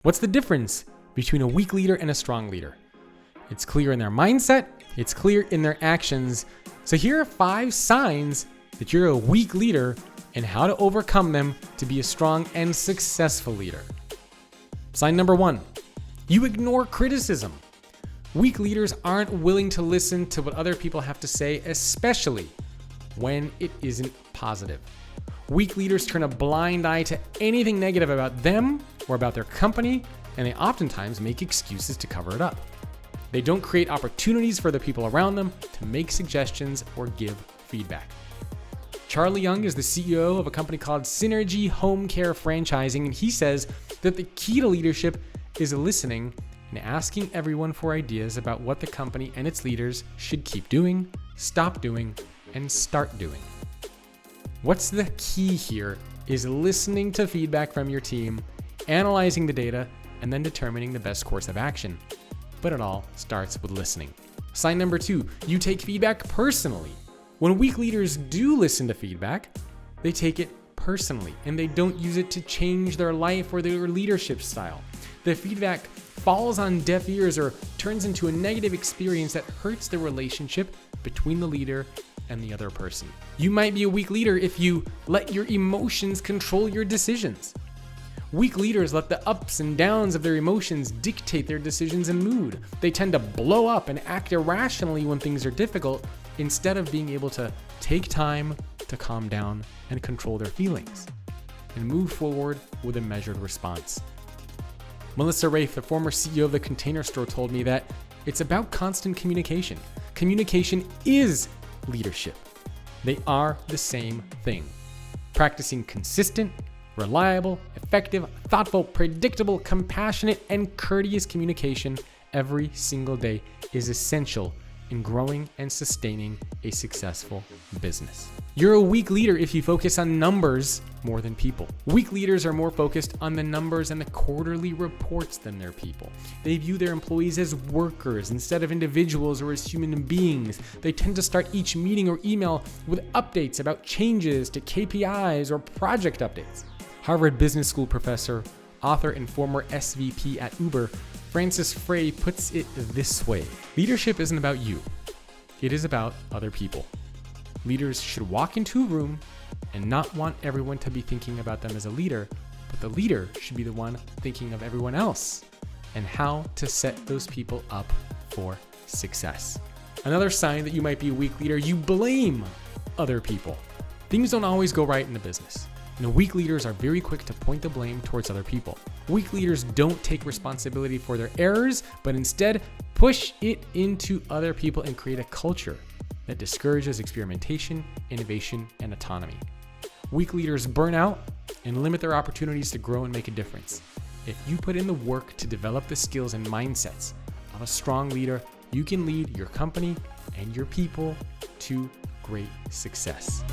What's the difference between a weak leader and a strong leader? It's clear in their mindset, it's clear in their actions. So here are 5 signs that you're a weak leader and how to overcome them to be a strong and successful leader. Sign number 1, you ignore criticism. Weak leaders aren't willing to listen to what other people have to say, especially when it isn't positive. Weak leaders turn a blind eye to anything negative about them or about their company, and they oftentimes make excuses to cover it up. They don't create opportunities for the people around them to make suggestions or give feedback. Charlie Young is the CEO of a company called Synergy Home Care Franchising, and he says that the key to leadership is listening and asking everyone for ideas about what the company and its leaders should keep doing, stop doing, and start doing. What's the key here is listening to feedback from your team, analyzing the data, and then determining the best course of action. But it all starts with listening. Sign number 2, you take feedback personally. When weak leaders do listen to feedback, they take it personally and they don't use it to change their life or their leadership style. The feedback falls on deaf ears or turns into a negative experience that hurts the relationship between the leader and the other person. You might be a weak leader if you let your emotions control your decisions. Weak leaders let the ups and downs of their emotions dictate their decisions and mood. They tend to blow up and act irrationally when things are difficult instead of being able to take time to calm down and control their feelings and move forward with a measured response. Melissa Rafe, the former CEO of the Container Store, told me that it's about constant communication. Communication is leadership. They are the same thing. Practicing consistent, reliable, effective, thoughtful, predictable, compassionate, and courteous communication every single day is essential in growing and sustaining a successful business. You're a weak leader if you focus on numbers more than people. Weak leaders are more focused on the numbers and the quarterly reports than their people. They view their employees as workers instead of individuals or as human beings. They tend to start each meeting or email with updates about changes to KPIs or project updates. Harvard Business School professor, author, and former SVP at Uber, Francis Frey puts it this way: leadership isn't about you. It is about other people. Leaders should walk into a room and not want everyone to be thinking about them as a leader, but the leader should be the one thinking of everyone else and how to set those people up for success. Another sign that you might be a weak leader, you blame other people. Things don't always go right in the business. Weak leaders are very quick to point the blame towards other people. Weak leaders don't take responsibility for their errors, but instead push it into other people and create a culture that discourages experimentation, innovation, and autonomy. Weak leaders burn out and limit their opportunities to grow and make a difference. If you put in the work to develop the skills and mindsets of a strong leader, you can lead your company and your people to great success.